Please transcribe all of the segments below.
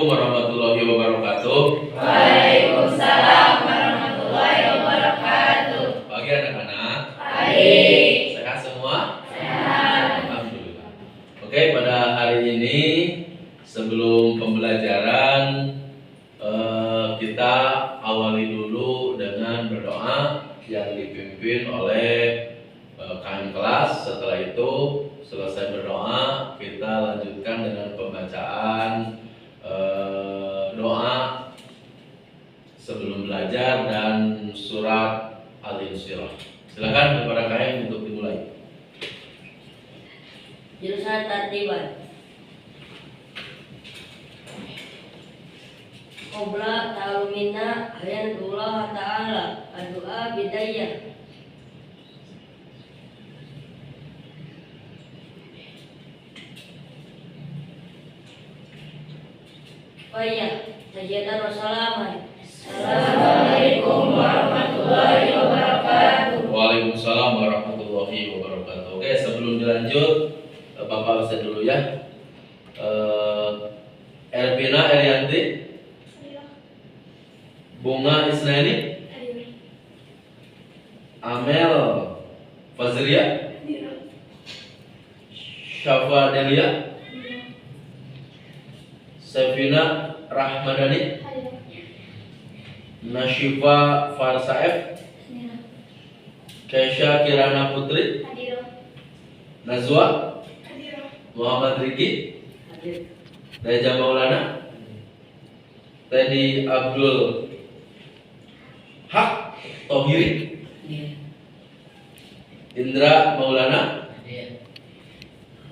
Assalamualaikum warahmatullahi wabarakatuh. Waalaikumsalam warahmatullahi wabarakatuh. Pagi anak-anak. Baik. Sehat semua? Sehat. Alhamdulillah. Oke, pada hari ini sebelum pembelajaran kita awali dulu dengan berdoa yang dipimpin oleh KM kelas. Setelah itu selesai berdoa, kita lanjutkan dengan pembacaan doa sebelum belajar dan surat Al-Insyirah. Silakan kepada KM untuk dimulai. Jurusan Tartiban. Qobla ta'alumina ayatullah ta'ala ad-du'a bidayah. Baik, sajadah wassalaman. Assalamualaikum warahmatullahi wabarakatuh. Waalaikumsalam warahmatullahi wabarakatuh. Oke, sebelum dilanjut, Bapak bisa dulu ya. Elvina Erianti, Bunga Isnaini, Amel Fazria, Syafa Delia, Sefina Rahmadani, Nashifa Farsaef, Kesha Kirana Putri, Nazwa, Muhammad Riki, Reja Maulana, Teddy Abdul Haq Tohiri, Indra Maulana,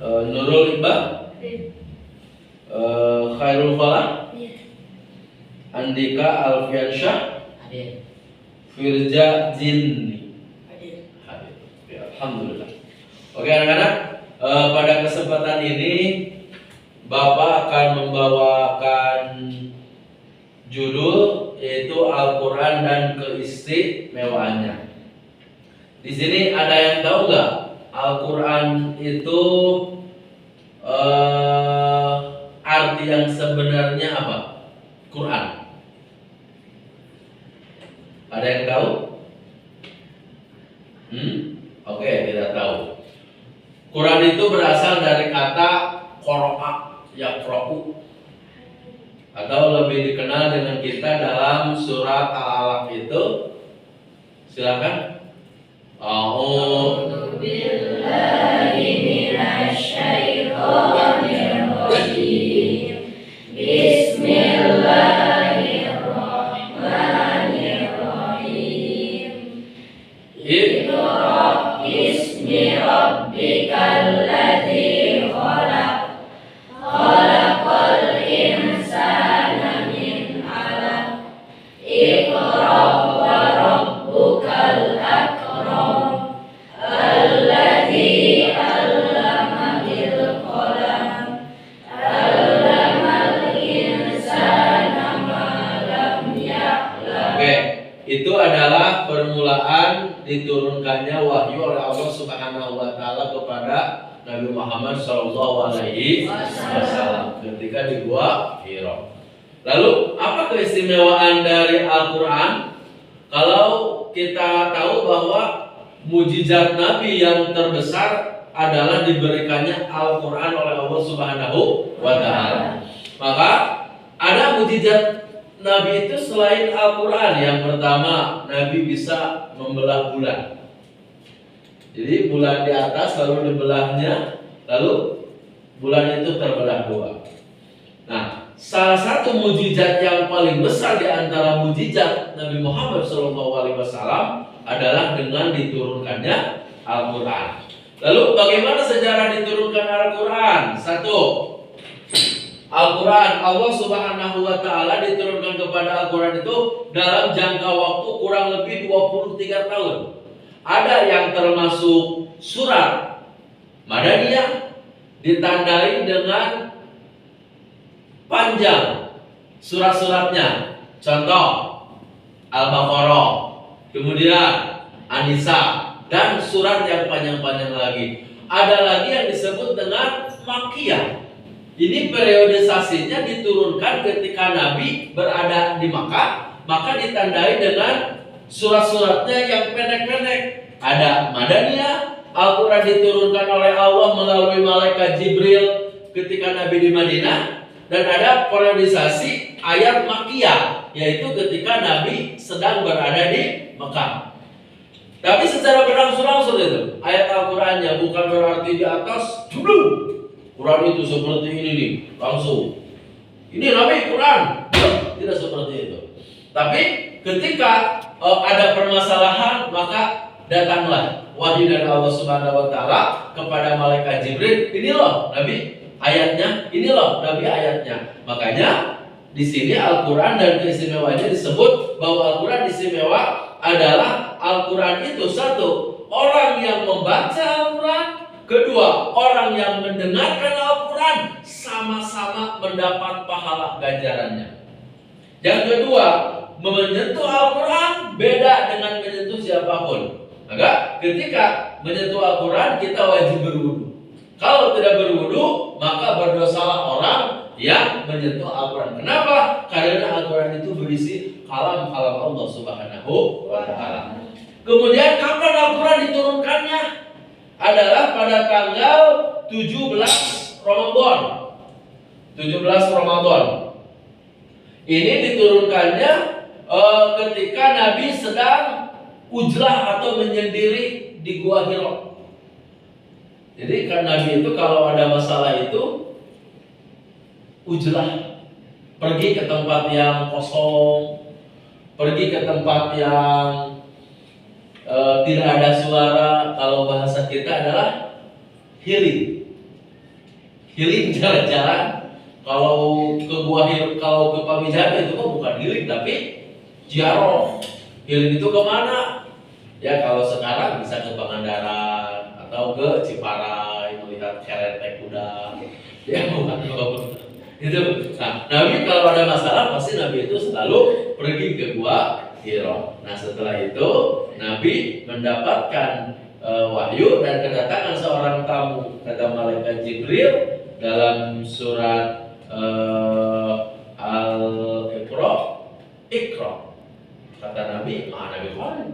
Nurul Iqbal, Khairul Falah, Andika Alfiansyah, Firja Jinni. Ya, alhamdulillah. Oke anak-anak, pada kesempatan ini Bapak akan membawakan judul yaitu Al-Quran dan keistimewaannya. Di sini ada yang tahu nggak Al-Quran itu arti yang sebenarnya apa? Quran. Ada yang tahu? Oke, tidak tahu. Quran itu berasal dari kata qara'a, yaqra'u, atau lebih dikenal dengan kita dalam surat Al-Alaq itu. Silakan. A'udzu billahi minasyaitonir rajim. Bismillahirrahmanirrahim. Iqra bismi rabbikal ladzi khalaq. Khalaqal insana min 'alaq. Iqra wa rabbukal akram. Alladzi 'allama bil qalam. 'Allamal insana ma lam ya'lam. Oke, itu adalah permulaan diturunkannya wahyu oleh Allah Subhanahu wa taala kepada Nabi Muhammad sallallahu alaihi wasallam ketika di Gua Hira. Lalu, apa keistimewaan dari Al-Qur'an? Kalau kita tahu bahwa mujizat Nabi yang terbesar adalah diberikannya Al-Qur'an oleh Allah Subhanahu wa taala. Maka ada mujizat Nabi itu selain Al-Quran. Yang pertama, Nabi bisa membelah bulan. Jadi bulan di atas lalu dibelahnya, lalu bulan itu terbelah dua. Nah, salah satu mujizat yang paling besar di antara mujizat Nabi Muhammad SAW adalah dengan diturunkannya Al-Quran. Lalu bagaimana sejarah diturunkan Al-Quran? Satu, Al-Quran, Allah Subhanahu wa taala diturunkan kepada Al-Quran itu dalam jangka waktu kurang lebih 23 tahun. Ada yang termasuk surat Madaniyah, ditandai dengan panjang surat-suratnya. Contoh Al-Baqarah, kemudian An-Nisa, dan surat yang panjang-panjang lagi. Ada lagi yang disebut dengan Makkiyah, Ini periodisasinya diturunkan ketika Nabi berada di Makkah, maka ditandai dengan surat-suratnya yang pendek-pendek. Ada Madaniyah, Al-Quran diturunkan oleh Allah melalui malaikat Jibril ketika Nabi di Madinah, dan ada periodisasi ayat Makkiyah, yaitu ketika Nabi sedang berada di Mekah. Tapi secara berangsur-angsur itu ayat Al-Qurannya, bukan berarti di atas dulu Quran itu seperti ini nih, langsung ini Nabi Quran, tidak seperti itu. Tapi ketika ada permasalahan, maka datanglah wahyu dari Allah Subhanahu wa taala kepada malaikat Jibril, ini loh Nabi ayatnya, ini loh Nabi ayatnya. Makanya di sini Al-Quran dan keistimewaannya disebut bahwa Al-Quran istimewa adalah Al-Quran itu satu, orang yang membaca Al-Quran, kedua, orang yang mendengarkan Al-Quran sama-sama mendapat pahala ganjarannya. Yang kedua, menyentuh Al-Quran beda dengan menyentuh siapapun. Maka ketika menyentuh Al-Quran kita wajib berwudu. Kalau tidak berwudu, maka berdosalah orang yang menyentuh Al-Quran. Kenapa? Karena Al-Quran itu berisi kalam-kalam Allah Subhanahu wa taala. Kemudian kapan Al-Quran diturunkannya? Adalah pada tanggal 17 Ramadan. 17 Ramadan. Ini diturunkannya ketika Nabi sedang ujlah atau menyendiri di Gua Hira. Jadi kan Nabi itu kalau ada masalah itu ujlah, pergi ke tempat yang kosong, pergi ke tempat yang tidak ada suara. Kalau bahasa kita adalah healing jalan-jalan. Kalau ke Gua Hira, kalau ke Pamijahan itu bukan healing tapi ziarah. Healing itu kemana? Ya kalau sekarang bisa ke Pangandaran atau ke Ciparai melihat kereta kuda. Ya bukan itu. Nah, Nabi kalau ada masalah pasti Nabi itu selalu pergi ke Gua Hira. Nah setelah itu Nabi mendapatkan wahyu dan kedatangan seorang tamu, kata malaikat Jibril dalam surat Al-Iqra, Iqra. Kata Nabi, Nabi Quran.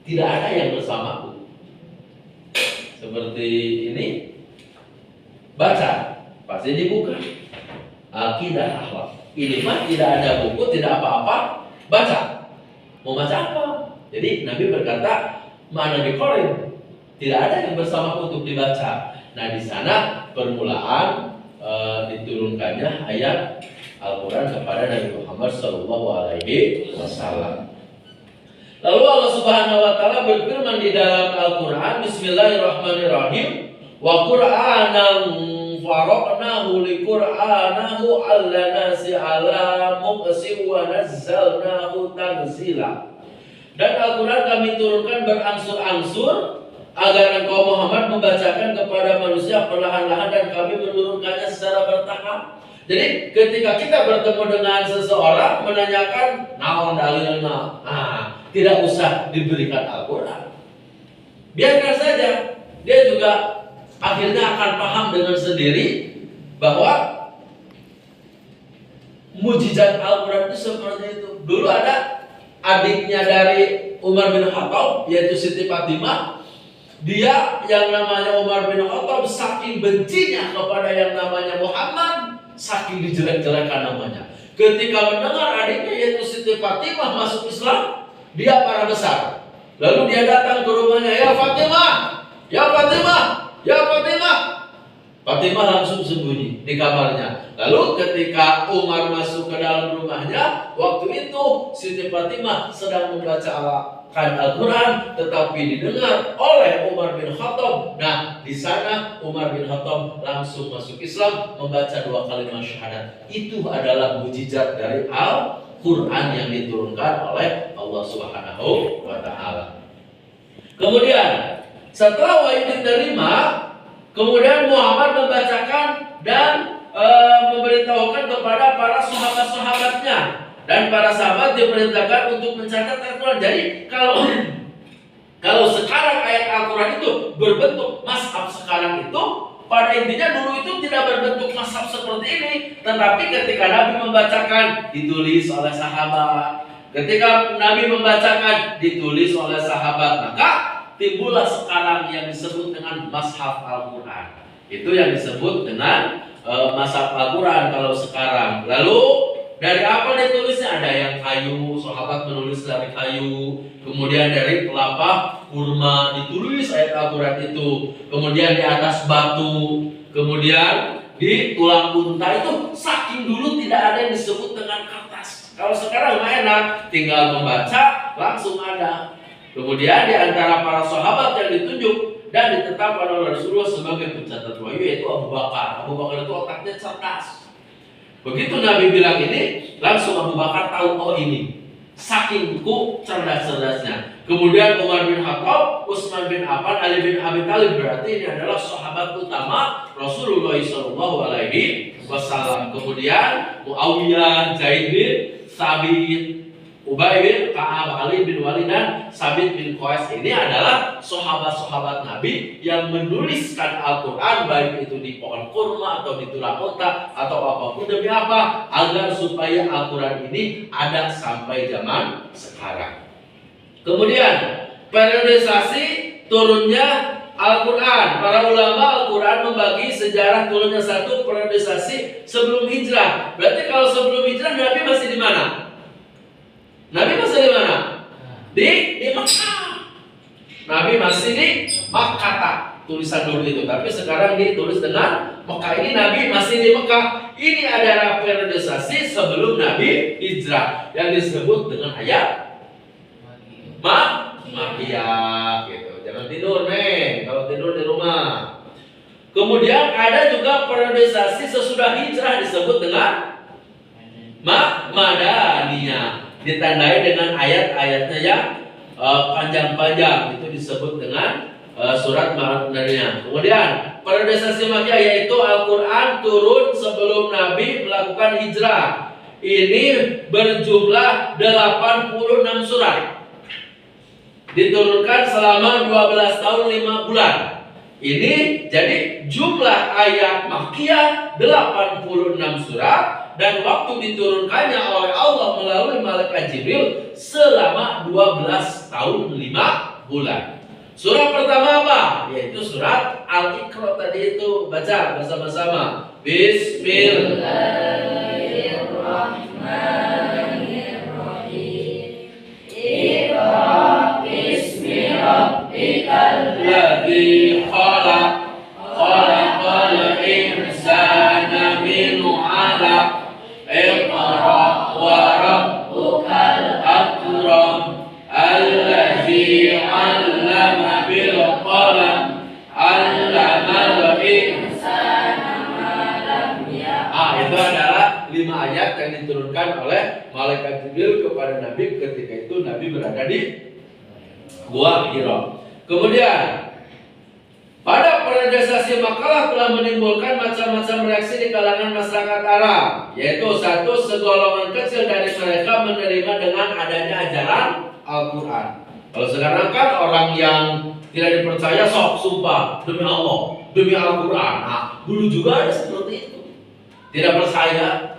Tidak ada yang bersamaku. Seperti ini, baca, pasti dibuka. Akidah akhlak. Ini mah tidak ada buku, tidak apa-apa. Baca. Mau baca apa? Jadi Nabi berkata, Nabi Quran. Tidak ada yang bersamaku untuk dibaca. Nah di sana permulaan diturunkannya ayat Al-Quran kepada Nabi Muhammad SAW. Lalu Allah Subhanahu wa taala berfirman di dalam Al-Quran, Bismillahirrahmanirrahim, wa Qur'anan faraqnahu li Qur'anahu allanasi ala muqsim wa nazzalnahu tanzila. Dan Al-Quran kami turunkan berangsur-angsur agar engkau Muhammad membacakan kepada manusia perlahan-lahan, dan kami menurunkannya secara bertahap. Jadi ketika kita bertemu dengan seseorang menanyakan naon dalilna, tidak usah diberikan Al-Quran. Biarkan saja, dia juga akhirnya akan paham dengan sendiri bahwa mujizat Al-Quran itu seperti itu. Dulu ada adiknya dari Umar bin Khattab, yaitu Siti Fatimah. Dia yang namanya Umar bin Khattab saking bencinya kepada yang namanya Muhammad, saking dijelek-jelekan namanya. Ketika mendengar adiknya yaitu Siti Fatimah masuk Islam, dia marah besar. Lalu dia datang ke rumahnya, ya Fatimah, ya Fatimah, ya Fatimah. Fatimah langsung sembunyi di kamarnya. Lalu ketika Umar masuk ke dalam rumahnya, waktu itu Siti Fatimah sedang membaca Al-Quran, tetapi didengar oleh Umar bin Khattab. Nah, di sana Umar bin Khattab langsung masuk Islam, membaca 2 kalimat syahadat. Itu adalah mujizat dari Al-Quran yang diturunkan oleh Allah Subhanahu wa taala. Kemudian setelah wahyu diterima, kemudian Muhammad membacakan dan memberitahukan kepada para sahabat-sahabatnya. Dan para sahabat diperintahkan untuk mencatat Al-Quran. Jadi kalau sekarang ayat Al-Quran itu berbentuk mushaf sekarang itu, pada intinya dulu itu tidak berbentuk mazhab seperti ini, tetapi ketika Nabi membacakan ditulis oleh sahabat. Ketika Nabi membacakan ditulis oleh sahabat, maka timbullah sekarang yang disebut dengan mazhab Al-Quran. Itu yang disebut dengan mazhab Al-Quran kalau sekarang. Lalu dari apa ditulisnya? Ada yang kayu, sahabat menulis dari kayu. Kemudian dari kelapa kurma ditulis ayat Al-Quran itu. Kemudian di atas batu. Kemudian di tulang unta itu. Saking dulu tidak ada yang disebut dengan kertas. Kalau sekarang enak, tinggal membaca langsung ada. Kemudian di antara para sahabat yang ditunjuk dan ditetapkan oleh Rasulullah sebagai pencatat wahyu yaitu Abu Bakar. Abu Bakar itu otaknya cerdas. Begitu Nabi bilang ini, langsung Abu Bakar tahu, oh ini. Saking cerdas-cerdasnya. Kemudian Umar bin Khattab, Utsman bin Affan, Ali bin Abi Thalib, berarti ini adalah sahabat utama Rasulullah SAW. Kemudian Muawiyah, Zaid bin Sabit, Ubay bin Ka'ab, Ali bin Walid dan Sabit bin Qais, ini adalah sahabat-sahabat Nabi yang menuliskan Al-Quran, baik itu di pohon kurma atau di tulang unta atau apapun. Demi apa? Agar supaya Al-Quran ini ada sampai zaman sekarang. Kemudian periodisasi turunnya Al-Quran. Para ulama Al-Quran membagi sejarah turunnya satu periodisasi sebelum hijrah. Berarti kalau sebelum hijrah Nabi masih di mana? Nabi masih di mana? Di Makkah. Nabi masih di Makkah, tulisan dulu itu. Tapi sekarang ditulis dengan Makkah. Ini Nabi masih di Makkah. Ini adalah periodisasi sebelum Nabi hijrah yang disebut dengan ayat Makkiyah gitu. Jangan tidur nih kalau tidur di rumah. Kemudian ada juga periodisasi sesudah hijrah disebut dengan Madaniyah. Ditandai dengan ayat-ayatnya yang panjang-panjang, itu disebut dengan surat Madaniyah. Kemudian periodisasi Makkiyah yaitu Al-Quran turun sebelum Nabi melakukan hijrah. Ini berjumlah 86 surat. Diturunkan selama 12 tahun 5 bulan. Ini jadi jumlah ayat Makkiyah 86 surat. Dan waktu diturunkannya oleh Allah melalui malaikat Jibril selama 12 tahun 5 bulan. Surat pertama apa? Yaitu surat Al-Iqra tadi itu. Baca bersama-sama. Bismillahirrahmanirrahim. Iqra bismi rabbikal ladzi khalaq. Khalaqal insana min 'alaq. Iqra wa rabbukal akram allazi 'allama bil qalam 'allamal insana ma lam ya'lam. Itu adalah 5 ayat yang diturunkan oleh malaikat Jibril kepada Nabi ketika itu Nabi berada di Gua Hira. Kemudian pada periodisasi Makkah telah menimbulkan macam-macam reaksi di kalangan masyarakat Arab, yaitu satu, segolongan kecil dari mereka menerima dengan adanya ajaran Al-Quran. Kalau sekarang kan orang yang tidak dipercaya sok sumpah demi Allah, demi Al-Quran. Nah, dulu juga ada seperti itu, tidak percaya.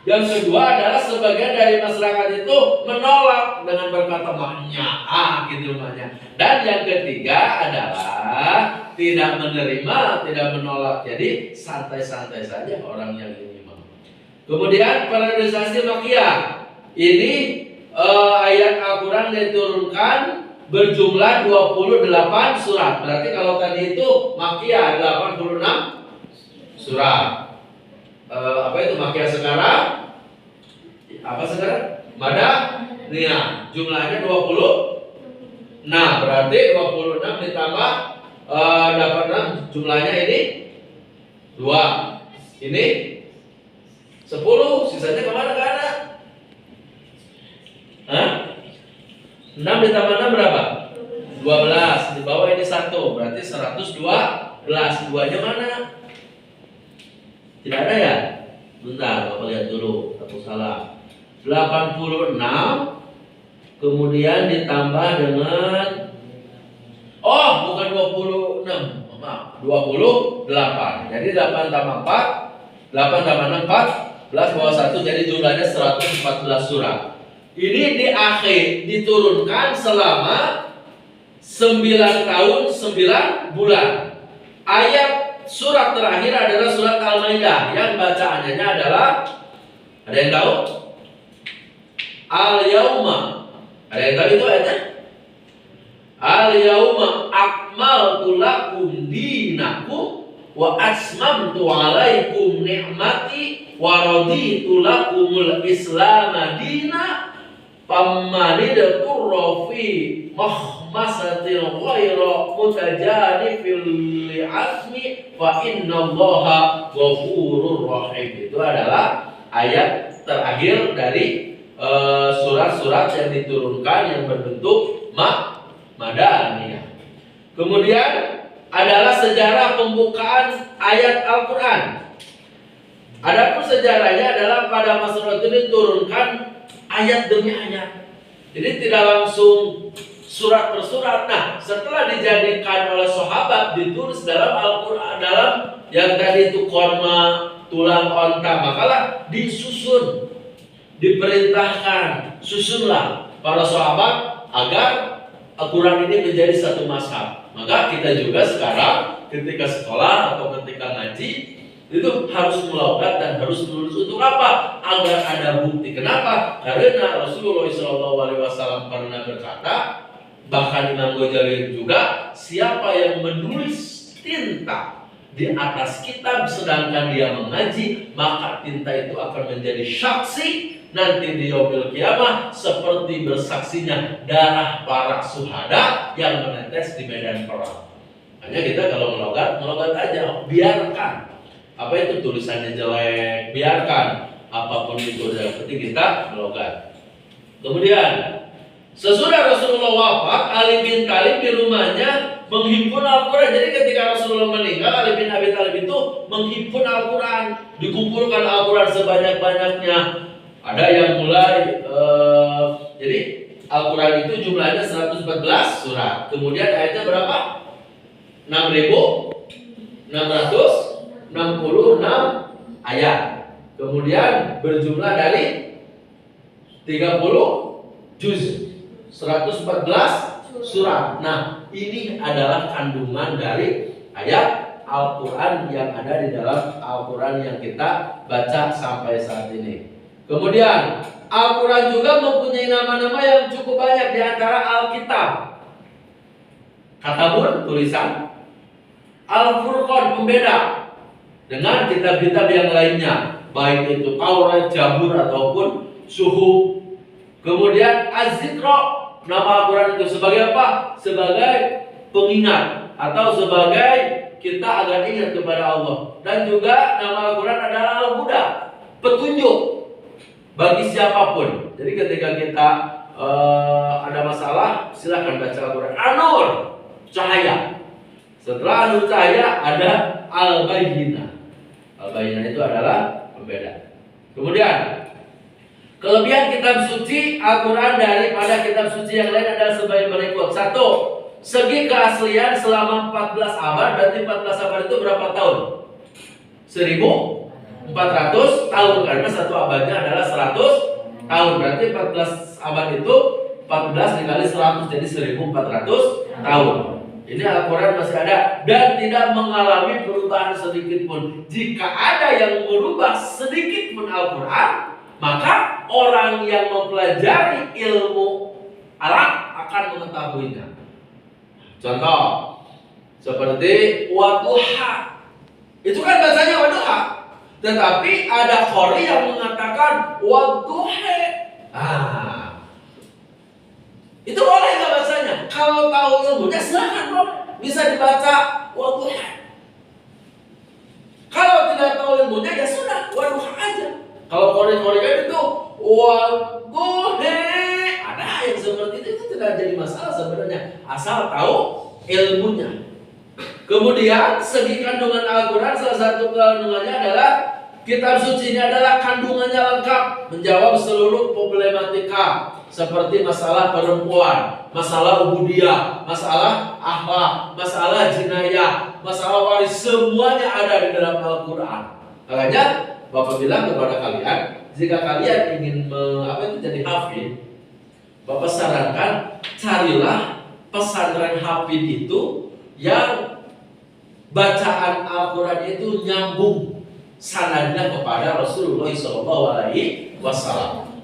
Yang kedua adalah sebagian dari masyarakat itu menolak dengan berkata mahnya, gitu namanya. Dan yang ketiga adalah tidak menerima, tidak menolak. Jadi santai-santai saja orang yang ini mau. Kemudian periodisasi Makkiyah. Ini ayat Al-Quran diturunkan berjumlah 28 surat. Berarti kalau tadi itu Makkiyah 86 surat. Apa itu Makkiyah sekarang? Apa sekarang? Madaniyah. Jumlahnya 20. Nah, berarti 26 ditambah 86, jumlahnya ini 2. Ini 10, sisanya kemana? Gak ada. 6 ditambah 6 berapa? 12. Di bawah ini 1, berarti 112. 2-nya mana? Tidak ada ya? Bentar, Bapak lihat dulu. Aku salah. 86 kemudian ditambah dengan bukan 26. Maaf, 28 8. Jadi 8 tambah 4, 8 tambah 6, 14 bawah 1, jadi jumlahnya 114 surat. Ini diturunkan selama 9 tahun 9 bulan. Ayat surat terakhir adalah surat Al-Maidah yang bacaannya adalah, ada yang tahu? Al-Yauma. Ada yang tahu itu ayatnya? Al-Yauma akmaltu lakum dinakum wa asmamtu alaikum ni'mati wa raditu lakumul Islam dina fammanid turrafi mahmasatil ghaira mutajanifil li'asmi fa innallaha ghafurur rahim. Itu adalah ayat terakhir dari surat-surat yang diturunkan yang berbentuk Madaniyah. Kemudian adalah sejarah pembukaan ayat Al-Quran. Adapun sejarahnya adalah pada masa itu diturunkan ayat demi ayat. Jadi tidak langsung surat per surat. Nah, setelah dijadikan oleh sahabat ditulis dalam Al-Quran, dalam yang tadi itu korma, tulang onta, makalah disusun, diperintahkan, susunlah para sahabat agar Al-Quran ini menjadi satu mazhab. Maka kita juga sekarang ketika sekolah atau ketika ngaji itu harus melogat dan harus menulis untuk apa? Agar ada bukti. Kenapa? Karena Rasulullah SAW pernah berkata, bahkan Imam Ghazali juga, siapa yang menulis tinta di atas kitab sedangkan dia mengaji, maka tinta itu akan menjadi saksi nanti di yaumil kiamah seperti bersaksinya darah para syuhada yang menetes di medan perang. Hanya kita kalau melogat aja, biarkan apa itu tulisannya jelek, biarkan apapun itu, yang penting kita melogat. Kemudian sesudah Rasulullah wafat, Ali bin Thalib di rumahnya menghimpun Al-Quran. Jadi ketika Rasulullah meninggal, Ali bin Abi Thalib itu menghimpun Al-Quran, dikumpulkan Al-Quran sebanyak-banyaknya. Ada yang mulai jadi Al-Quran itu jumlahnya 114 surat. Kemudian ayatnya berapa? 6.666 ayat. Kemudian berjumlah dari 30 juz, 114 surat. Nah, ini adalah kandungan dari ayat Al-Quran yang ada di dalam Al-Quran yang kita baca sampai saat ini. Kemudian Al-Quran juga mempunyai nama-nama yang cukup banyak, di antara Alkitab, Katabun, tulisan, Al-Furqan, pembeda dengan kitab-kitab yang lainnya, baik itu Taurat, Zabur ataupun Suhuf. Kemudian Az-Zikra, nama Al-Quran itu sebagai apa? Sebagai pengingat atau sebagai kita agar ingat kepada Allah. Dan juga nama Al-Quran adalah Al-Huda, petunjuk bagi siapapun. Jadi ketika kita ada masalah, silahkan baca Al-Quran. An-Nur, cahaya. Setelah An-Nur cahaya ada Al-Bayyinah. Al-Bayyinah itu adalah pembeda. Kemudian kelebihan kitab suci Al-Quran daripada kitab suci yang lain adalah sebagai berikut. 1. Segi keaslian selama 14 abad. Berarti 14 abad itu berapa tahun? 1400 tahun, karena satu abadnya adalah 100 tahun. Berarti 14 abad itu 14 dikali 100, jadi 1400 tahun. Ini Al-Quran masih ada dan tidak mengalami perubahan sedikit pun. Jika ada yang merubah sedikit pun Al-Quran, maka orang yang mempelajari ilmu Arab akan mengetahuinya. Contoh seperti wadduha, itu kan bacanya wadduha, tetapi ada qori yang mengatakan wadduha. Itu boleh nggak bacanya? Kalau tahu ilmunya silahkan bro, bisa dibaca wadduha. Kalau tidak tahu ilmunya ya sudah wadduha aja. Kalau qori-qori kan itu wadduha, ada yang seperti itu tidak jadi masalah sebenarnya, asal tahu ilmunya. Kemudian segi kandungan Al-Quran, salah satu kandungannya adalah kitab suci ini adalah kandungannya lengkap, menjawab seluruh problematika seperti masalah perempuan, masalah ubudiyah, masalah akhlak, masalah jinayah, masalah waris semuanya ada di dalam Al-Quran. Makanya Bapak bilang kepada kalian, jika kalian ingin jadi hafid, Bapak sarankan carilah pesantren hafid itu yang bacaan Al-Quran itu nyambung sanadnya kepada Rasulullah SAW.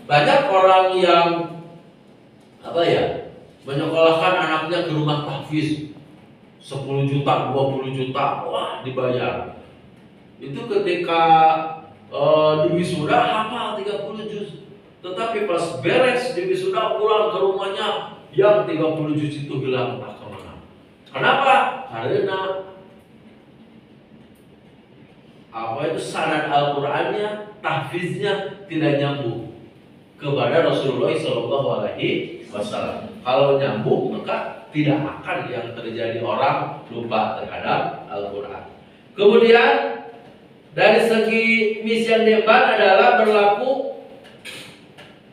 Banyak orang yang menyekolahkan anaknya ke rumah tahfiz 10 juta, 20 juta, wah dibayar. Itu ketika di wisuda hafal 30 juz. Tetapi pas beres di wisuda pulang ke rumahnya yang 30 juz itu hilang entah kemana. Kenapa? Karena sanad Al-Qur'annya, tahfiznya tidak nyambung kepada Rasulullah SAW. Kalau nyambung maka tidak akan yang terjadi orang lupa terhadap Al-Quran. Kemudian dari segi misi yang diemban adalah berlaku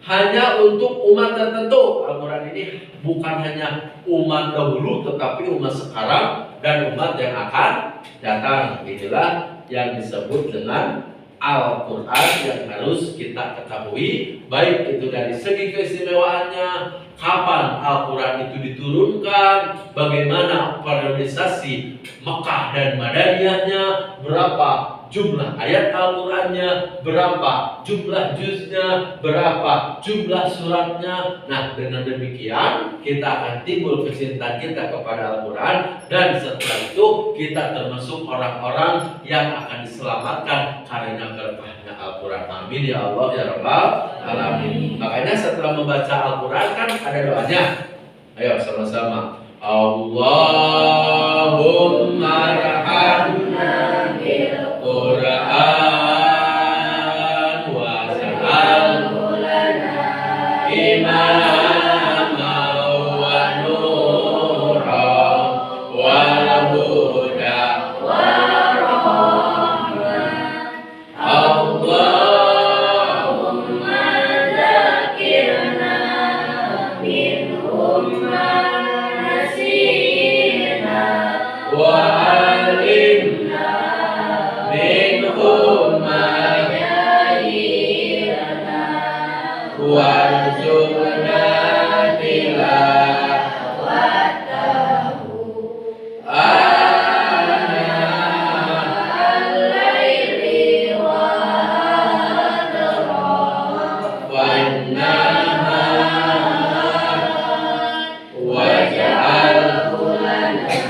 hanya untuk umat tertentu. Al-Quran ini bukan hanya umat dahulu tetapi umat sekarang dan umat yang akan datang. Inilah yang disebut dengan Al-Quran yang harus kita ketahui, baik itu dari segi keistimewaannya, kapan Al-Quran itu diturunkan, bagaimana periodisasi Mekah dan Madaniyahnya, berapa jumlah ayat Al-Qurannya, berapa jumlah juznya, berapa jumlah suratnya. Nah, dengan demikian kita akan timbul kecintaan kita kepada Al-Quran, dan setelah itu kita termasuk orang-orang yang akan diselamatkan karena berkahnya Al-Quran. Amin ya Allah ya Rabbal Alamin. Makanya setelah membaca Al-Quran kan ada doanya. Ayo sama-sama. Allahumma rahamna bil Quran wa ja'alhu lana imama wa nura wa huda wa rahmah. Allahumma dzakirna minhum ma nasina wa alimna minhum ma jahilna warzuqna tilawatahu ana al-laili wa adrah wan nahar waj'alhu lana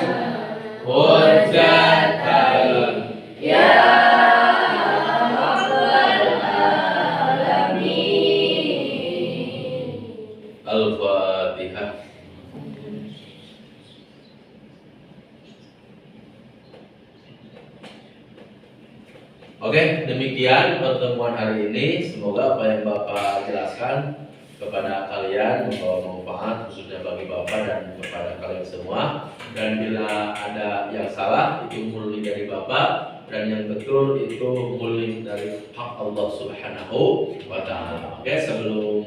hujjatan ya rabbal alamin. Al-Fatihah. Oke, demikian pertemuan hari ini. Semoga apa yang Bapak jelaskan kepada kalian membawa manfaat, khususnya bagi Bapak dan kepada kalian semua. Dan bila ada yang salah, itu murni dari Bapak, dan yang betul itu murni dari hak Allah Subhanahu wa Ta'ala. Oke, sebelum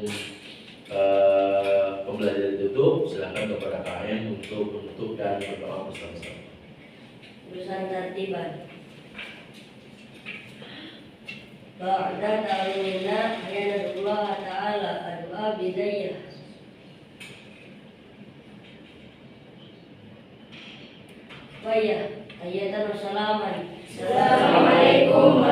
pembelajaran ditutup, silakan kepada kalian untuk menutup dan berdoa bersama-sama. Urusan tertiban. Ba'da ta'alumina ayatullah ta'ala adua bidayah. Ayatan wassalaman. Assalamualaikum